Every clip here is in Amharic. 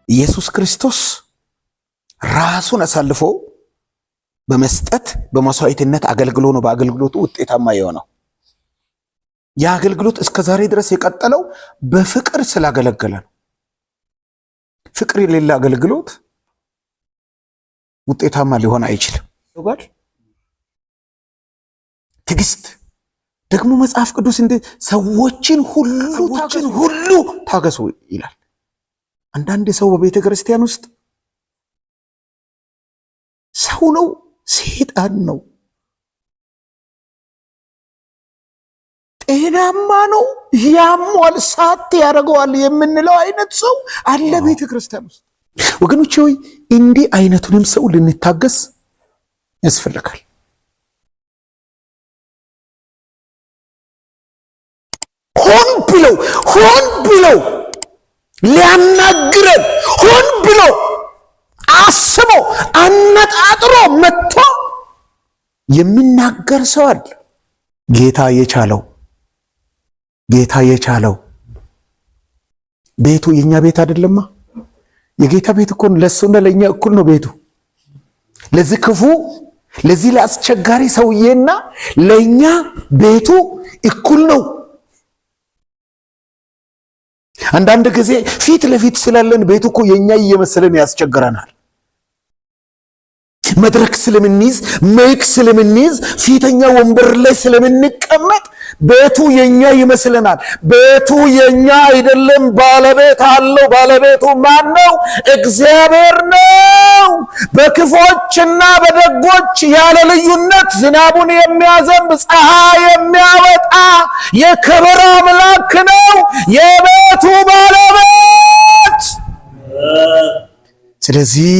ኢየሱስ ክርስቶስ ራሱን አሳልፎ በመስጠት በመስዋዕትነት አገልግሎ ነው በአገልግሎቱ ውጤታማ የሆነው። የአገልግሎት እስከ ዛሬ ድረስ የቀጠለው በፍቅር ስላገለገለ ነው። ፍቅር የሌለ አገልግሎት ውጤታማ ሊሆን አይችልም። ትዕግስት ደግሞ መጽሐፍ ቅዱስ እንደ ሰዎችን ሁሉ ታገሱ ይላል። አንዳንድ ሰው በቤተ ክርስቲያን ውስጥ ሰው ነው ሰይጣን ነው፣ ጤናማ ነው ያሟል ሳት ያደርገዋል የምንለው አይነት ሰው አለ ቤተ ክርስቲያን ውስጥ። ወገኖቼ ሆይ እንዲህ አይነቱንም ሰው ልንታገስ ያስፈልጋል። ሆን ብለው ሊያናግረን ሆን ብሎ አስቦ አነጣጥሮ መጥቶ የሚናገር ሰው አለ። ጌታ የቻለው ቤቱ የኛ ቤት አይደለማ። የጌታ ቤት እኮ ለሱና ለኛ እኩል ነው ቤቱ። ለዚህ ክፉ ለዚህ ለአስቸጋሪ ሰውዬና ለኛ ቤቱ እኩል ነው። አንዳንድ ጊዜ ፊት ለፊት ስላለን ቤቱ እኮ የኛ እየመሰለን ያስቸግረናል። መድረክ ስለምንይዝ ማይክ ስለምንይዝ ፊተኛ ወንበር ላይ ስለምንቀመጥ ቤቱ የኛ ይመስለናል። ቤቱ የኛ አይደለም። ባለቤት አለው። ባለቤቱ ማን ነው? እግዚአብሔር ነው። በክፎችና በደጎች ያለ ልዩነት ዝናቡን የሚያዘንብ ፀሐይ የሚያወጣ የክብር አምላክ ነው የቤቱ ባለቤት። ስለዚህ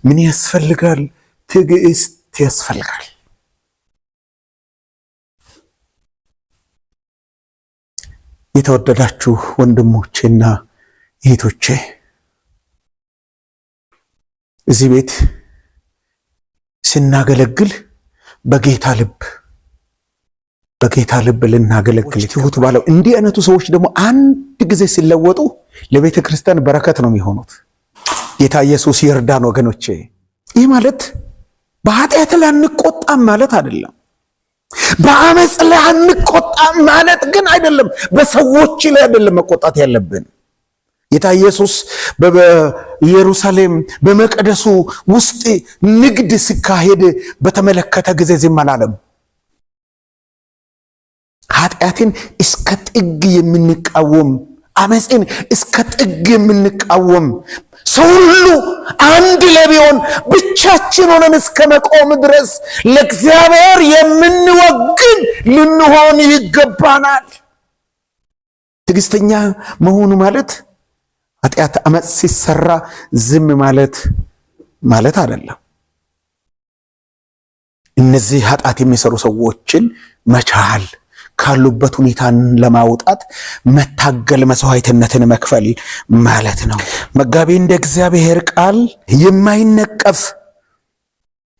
ምን ያስፈልጋል? ትዕግስት ያስፈልጋል። የተወደዳችሁ ወንድሞቼና እህቶቼ እዚህ ቤት ስናገለግል በጌታ ልብ ልናገለግል ትሁት ባለው እንዲህ አይነቱ ሰዎች ደግሞ አንድ ጊዜ ሲለወጡ ለቤተ ክርስቲያን በረከት ነው የሚሆኑት። ጌታ ኢየሱስ ይርዳን ወገኖቼ። ይህ ማለት በኃጢአት ላይ አንቆጣም ማለት አይደለም። በአመጽ ላይ አንቆጣም ማለት ግን አይደለም። በሰዎች ላይ አይደለም መቆጣት ያለብን። ጌታ ኢየሱስ በኢየሩሳሌም በመቅደሱ ውስጥ ንግድ ሲካሄድ በተመለከተ ጊዜ ዝም አላለም። ኃጢአትን እስከ ጥግ የምንቃወም አመጽን እስከ ጥግ የምንቃወም ሰው ሁሉ አንድ ላይ ቢሆን ብቻችን ሆነን እስከ መቆም ድረስ ለእግዚአብሔር የምንወግን ልንሆን ይገባናል። ትዕግስተኛ መሆኑ ማለት ኃጢአት አመጽ ሲሰራ ዝም ማለት አይደለም። እነዚህ ኃጢአት የሚሰሩ ሰዎችን መቻል ካሉበት ሁኔታን ለማውጣት መታገል መስዋዕትነትን መክፈል ማለት ነው። መጋቢ እንደ እግዚአብሔር ቃል የማይነቀፍ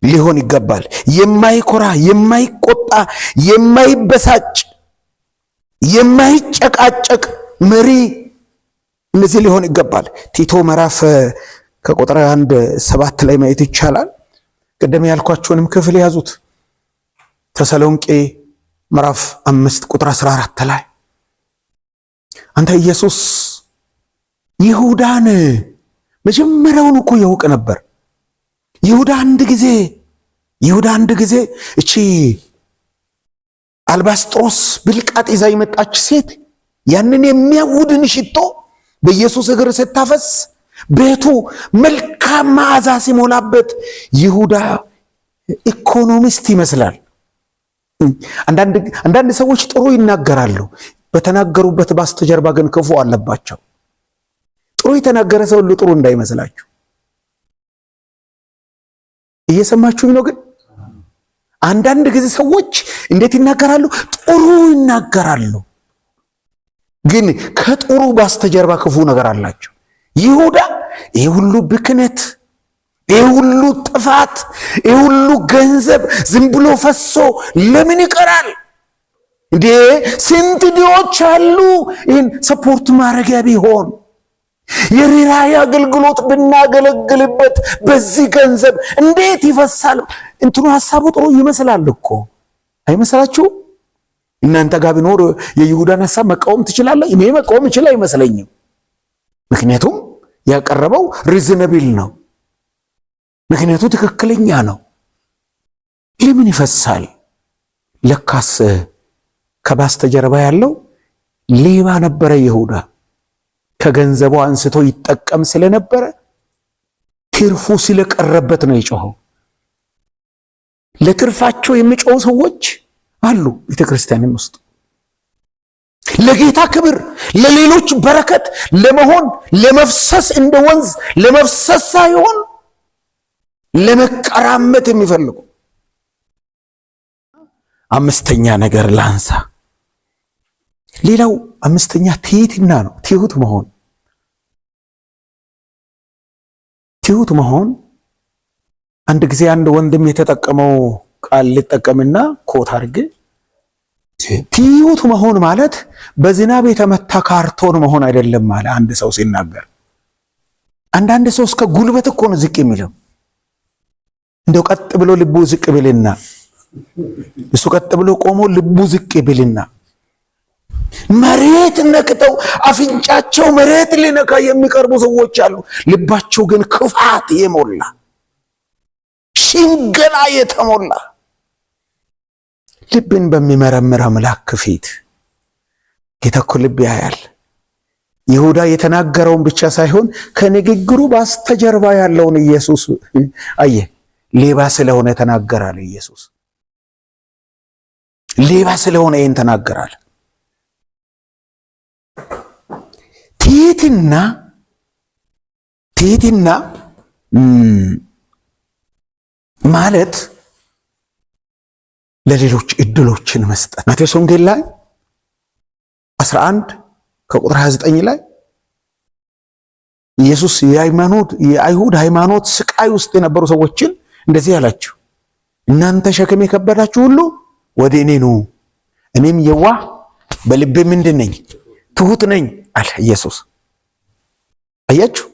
ሊሆን ይገባል። የማይኮራ፣ የማይቆጣ፣ የማይበሳጭ፣ የማይጨቃጨቅ መሪ እነዚህ ሊሆን ይገባል። ቲቶ ምዕራፍ ከቁጥር 1:7 ላይ ማየት ይቻላል። ቀደም ያልኳችሁንም ክፍል ያዙት። ተሰሎንቄ ምዕራፍ 5 ቁጥር 14 ላይ አንተ ኢየሱስ ይሁዳን መጀመሪያውን እኮ ያውቅ ነበር። ይሁዳ አንድ ጊዜ እቺ አልባስጥሮስ ብልቃጥ ይዛ የመጣች ሴት ያንን የሚያውድን ሽቶ በኢየሱስ እግር ስታፈስ ቤቱ መልካም መዓዛ ሲሞላበት ይሁዳ ኢኮኖሚስት ይመስላል። አንዳንድ ሰዎች ጥሩ ይናገራሉ፣ በተናገሩበት በስተጀርባ ግን ክፉ አለባቸው። ጥሩ የተናገረ ሰው ሁሉ ጥሩ እንዳይመስላችሁ። እየሰማችሁኝ ነው? ግን አንዳንድ ጊዜ ሰዎች እንዴት ይናገራሉ? ጥሩ ይናገራሉ፣ ግን ከጥሩ በስተጀርባ ክፉ ነገር አላቸው። ይሁዳ ይሄ ሁሉ ብክነት፣ ይሄ ሁሉ ጥፋት፣ ይሄ ሁሉ ገንዘብ ዝም ብሎ ፈሶ ለምን ይቀራል እንዴ? ስንት ድሆች አሉ ይህን ሰፖርት ማድረጊያ ቢሆን። የርኅራኄ አገልግሎት ብናገለግልበት በዚህ ገንዘብ እንዴት ይፈሳል? እንትኑ ሐሳቡ ጥሩ ይመስላል እኮ አይመስላችሁ? እናንተ ጋር ቢኖር የይሁዳን ሐሳብ መቃወም ትችላለህ? እኔ መቃወም ይችላል አይመስለኝም። ምክንያቱም ያቀረበው ሪዝነብል ነው። ምክንያቱ ትክክለኛ ነው። ለምን ይፈሳል? ለካስ ከባስተጀርባ ያለው ሌባ ነበረ ይሁዳ። ከገንዘቡ አንስቶ ይጠቀም ስለነበረ ትርፉ ስለቀረበት ነው የጮኸው። ለትርፋቸው የሚጮሁ ሰዎች አሉ ቤተክርስቲያንም ውስጥ። ለጌታ ክብር፣ ለሌሎች በረከት ለመሆን ለመፍሰስ፣ እንደ ወንዝ ለመፍሰስ ሳይሆን ለመቀራመት የሚፈልጉ። አምስተኛ ነገር ላንሳ። ሌላው አምስተኛ ትሕትና ነው። ትሑት መሆን። ትሑት መሆን አንድ ጊዜ አንድ ወንድም የተጠቀመው ቃል ልጠቀምና ኮት አድርጌ፣ ትሑት መሆን ማለት በዝናብ የተመታ ካርቶን መሆን አይደለም ማለት አንድ ሰው ሲናገር። አንዳንድ ሰው እስከ ጉልበት እኮ ነው ዝቅ የሚለው። እንደው ቀጥ ብሎ ልቡ ዝቅ ብልና እሱ ቀጥ ብሎ ቆሞ ልቡ ዝቅ ብልና መሬት ነክተው አፍንጫቸው መሬት ሊነካ የሚቀርቡ ሰዎች አሉ። ልባቸው ግን ክፋት የሞላ ሽንገላ የተሞላ። ልብን በሚመረምር አምላክ ፊት ጌታ እኮ ልብ ያያል። ይሁዳ የተናገረውን ብቻ ሳይሆን ከንግግሩ በስተጀርባ ያለውን ኢየሱስ አየ። ሌባ ስለሆነ ተናገራል። ኢየሱስ ሌባ ስለሆነ ይህን ተናገራል። ትሕትና ማለት ለሌሎች እድሎችን መስጠት። ማቴዎስ ወንጌል ላይ 11 ከቁጥር 29 ላይ ኢየሱስ የአይሁድ ሃይማኖት ስቃይ ውስጥ የነበሩ ሰዎችን እንደዚህ ያላቸው፣ እናንተ ሸክም የከበዳችሁ ሁሉ ወደ እኔ ኑ፣ እኔም የዋህ በልቤ ምንድን ነኝ? ትሑት ነኝ አለ ኢየሱስ። አያችሁ፣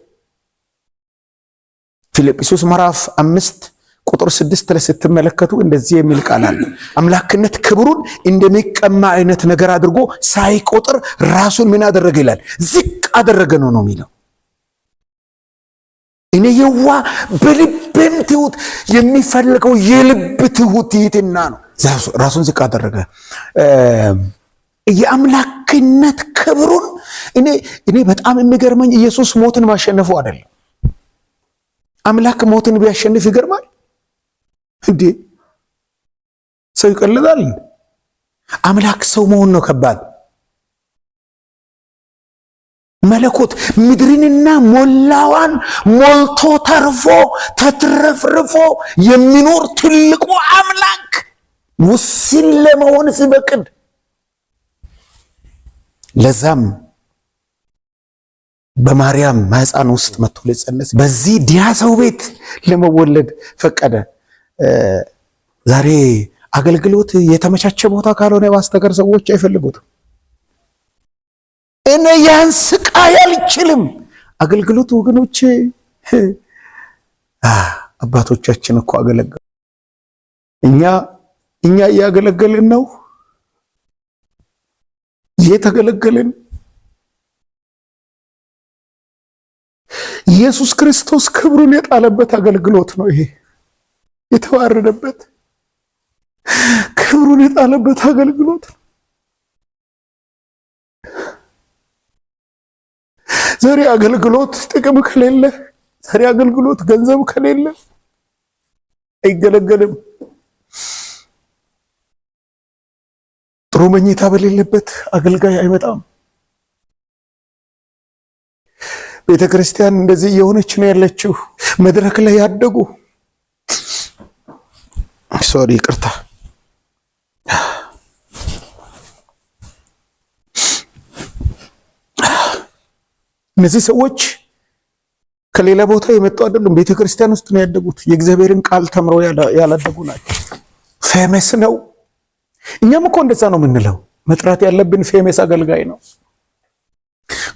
ፊልጵስዩስ ምዕራፍ 5 ቁጥር 6 ላይ ስትመለከቱ እንደዚህ የሚል ቃል አለ። አምላክነት ክብሩን እንደሚቀማ አይነት ነገር አድርጎ ሳይቆጥር ራሱን ምን አደረገ ይላል? ዝቅ አደረገ ነው የሚለው። እኔ የዋህ በልቤም ትሑት የሚፈልገው የልብ ትሕትና ነው። ራሱን ዝቅ አደረገ። የአምላክነት ክብሩን እኔ በጣም የሚገርመኝ ኢየሱስ ሞትን ማሸነፉ አይደለም። አምላክ ሞትን ቢያሸንፍ ይገርማል እንዴ? ሰው ይቀልዳል። አምላክ ሰው መሆን ነው ከባድ። መለኮት ምድርንና ሞላዋን ሞልቶ ተርፎ ተትረፍርፎ የሚኖር ትልቁ አምላክ ውስን ለመሆን ሲበቅድ፣ ለዛም በማርያም ማህፀን ውስጥ መጥቶ ሊጸነስ በዚህ ዲያ ሰው ቤት ለመወለድ ፈቀደ። ዛሬ አገልግሎት የተመቻቸ ቦታ ካልሆነ በስተቀር ሰዎች አይፈልጉትም። እኔ ያን ስቃይ አልችልም። አገልግሎት ወገኖቼ፣ አባቶቻችን እኮ አገለገሉ። እኛ እያገለገልን ነው። የተገለገልን ኢየሱስ ክርስቶስ ክብሩን የጣለበት አገልግሎት ነው ይሄ። የተዋረደበት ክብሩን የጣለበት አገልግሎት ነው። ዛሬ አገልግሎት ጥቅም ከሌለ፣ ዛሬ አገልግሎት ገንዘብ ከሌለ አይገለገልም። ጥሩ መኝታ በሌለበት አገልጋይ አይመጣም። ቤተክርስቲያን እንደዚህ የሆነች ነው ያለችው። መድረክ ላይ ያደጉ ይቅርታ፣ እነዚህ ሰዎች ከሌላ ቦታ የመጡ አይደሉም። ቤተክርስቲያን ውስጥ ነው ያደጉት። የእግዚአብሔርን ቃል ተምረው ያላደጉ ናቸው። ፌመስ ነው። እኛም እኮ እንደዛ ነው የምንለው። መጥራት ያለብን ፌመስ አገልጋይ ነው።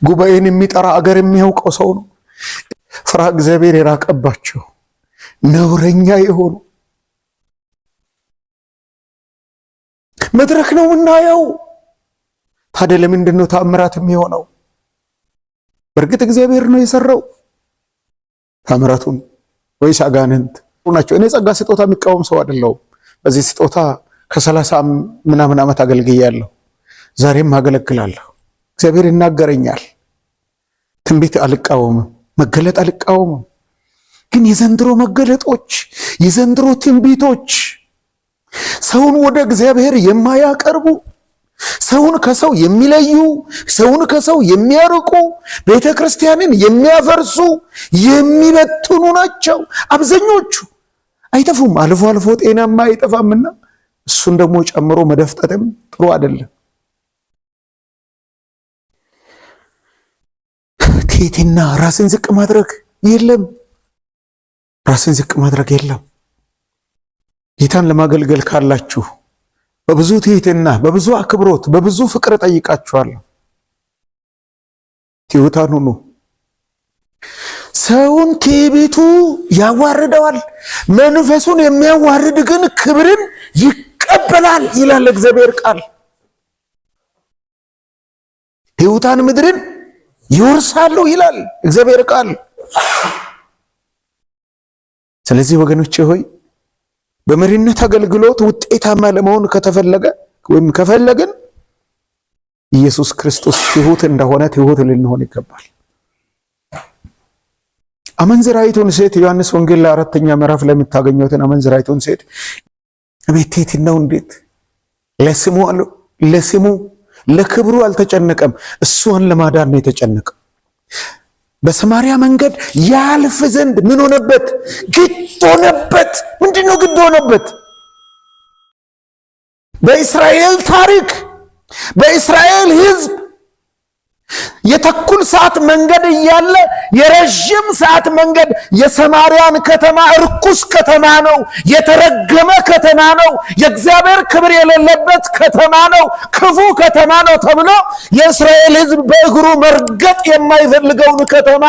ጉባኤን የሚጠራ አገር የሚያውቀው ሰው ነው። ፍርሃተ እግዚአብሔር የራቀባቸው ነውረኛ የሆኑ መድረክ ነው የምናየው። ታዲያ ለምንድን ነው ተአምራት የሚሆነው? በእርግጥ እግዚአብሔር ነው የሰራው ተአምራቱን ወይስ አጋንንት ናቸው? እኔ ጸጋ ስጦታ የሚቃወም ሰው አይደለሁም። በዚህ ስጦታ ከ30 ምናምን ዓመት አገልግያለሁ። ዛሬም አገለግላለሁ። እግዚአብሔር ይናገረኛል። ትንቢት አልቃወምም፣ መገለጥ አልቃወምም። ግን የዘንድሮ መገለጦች፣ የዘንድሮ ትንቢቶች ሰውን ወደ እግዚአብሔር የማያቀርቡ፣ ሰውን ከሰው የሚለዩ፣ ሰውን ከሰው የሚያርቁ፣ ቤተ ክርስቲያንን የሚያፈርሱ፣ የሚበትኑ ናቸው አብዛኞቹ። አይጠፉም። አልፎ አልፎ ጤናማ አይጠፋምና እሱን ደግሞ ጨምሮ መደፍጠጥም ጥሩ አይደለም። ትሕትና ራስን ዝቅ ማድረግ የለም። ራስን ዝቅ ማድረግ የለም። ጌታን ለማገልገል ካላችሁ በብዙ ትሕትና፣ በብዙ አክብሮት፣ በብዙ ፍቅር ጠይቃችኋለሁ። ትሑታን ሁኑ። ሰውን ትዕቢቱ ያዋርደዋል፣ መንፈሱን የሚያዋርድ ግን ክብርን ይቀበላል ይላል እግዚአብሔር ቃል። ትሑታን ምድርን ይወርሳሉ ይላል እግዚአብሔር ቃል። ስለዚህ ወገኖቼ ሆይ በመሪነት አገልግሎት ውጤታማ ለመሆን ከተፈለገ ወይም ከፈለግን ኢየሱስ ክርስቶስ ትሑት እንደሆነ ትሑት ልንሆን ይገባል። አመንዝራይቱን ሴት ዮሐንስ ወንጌል 4ኛ ምዕራፍ ላይ የምታገኙትን አመንዝራይቱን ሴት አቤት ትሕትናው! እንዴት ለስሙ ለክብሩ አልተጨነቀም። እሷን ለማዳን ነው የተጨነቀው። በሰማርያ መንገድ ያልፍ ዘንድ ምን ሆነበት? ግድ ሆነበት። ምንድነው ግድ ሆነበት? በእስራኤል ታሪክ፣ በእስራኤል ሕዝብ የተኩል ሰዓት መንገድ እያለ የረጅም ሰዓት መንገድ የሰማርያን ከተማ እርኩስ ከተማ ነው፣ የተረገመ ከተማ ነው፣ የእግዚአብሔር ክብር የሌለበት ከተማ ነው፣ ክፉ ከተማ ነው ተብሎ የእስራኤል ሕዝብ በእግሩ መርገጥ የማይፈልገውን ከተማ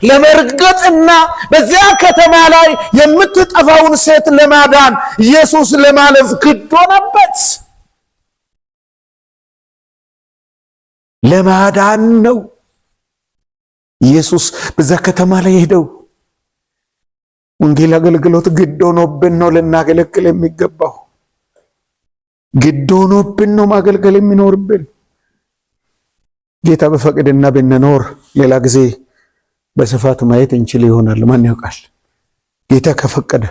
ለመርገጥና በዚያ ከተማ ላይ የምትጠፋውን ሴት ለማዳን ኢየሱስ ለማለፍ ግድ ሆነበት። ለማዳን ነው ኢየሱስ በዛ ከተማ ላይ ሄደው። ወንጌል አገልግሎት ግድ ሆኖብን ነው ልናገለግል የሚገባው። ግድ ሆኖብን ነው ማገልገል የሚኖርብን። ጌታ በፈቅድና ብንኖር ሌላ ጊዜ በስፋት ማየት እንችል ይሆናል። ማን ያውቃል? ጌታ ከፈቀደ